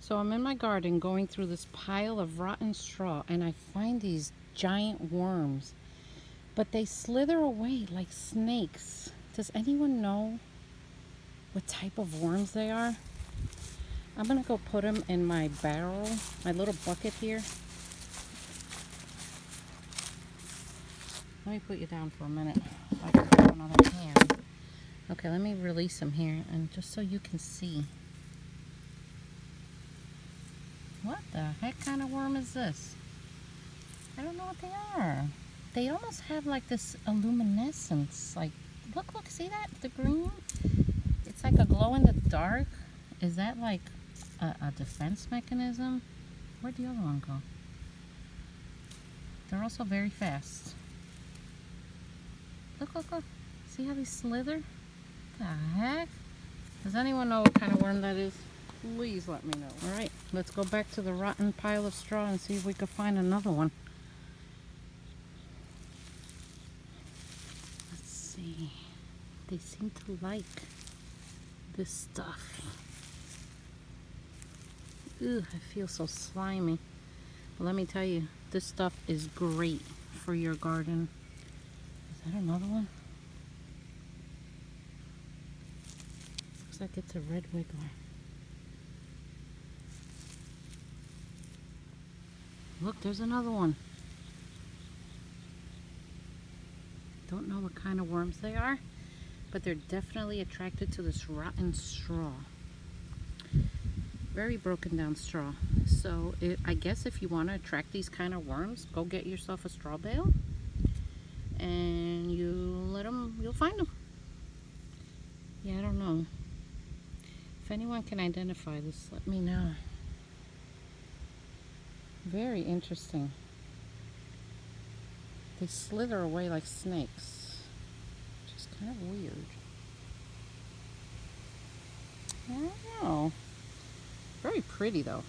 So I'm in my garden going through this pile of rotten straw and I find these giant worms, but they slither away like snakes. Does anyone know what type of worms they are? I'm gonna go put them in my barrel, my little bucket here. Let me put you down for a minute so I can grab another hand. Okay, let me release them here, and just so you can see. What the heck kind of worm is this? I don't know what they are. They almost have like this luminescence. Like, look, see that? The green? It's like a glow in the dark. Is that like a defense mechanism? Where'd the other one go? They're also very fast. Look. See how they slither? What the heck? Does anyone know what kind of worm that is? Please let me know. Alright, let's go back to the rotten pile of straw and see if we can find another one. Let's see. They seem to like this stuff. Ugh, I feel so slimy. But let me tell you, this stuff is great for your garden. Is that another one? Looks like it's a red wiggler. Look, there's another one. Don't know what kind of worms they are, but they're definitely attracted to this rotten straw. Very broken down straw. So I guess if you want to attract these kind of worms, go get yourself a straw bale and you'll find them. Yeah, I don't know. If anyone can identify this, let me know. Very interesting. They slither away like snakes, which is kind of weird. I don't know. Very pretty though.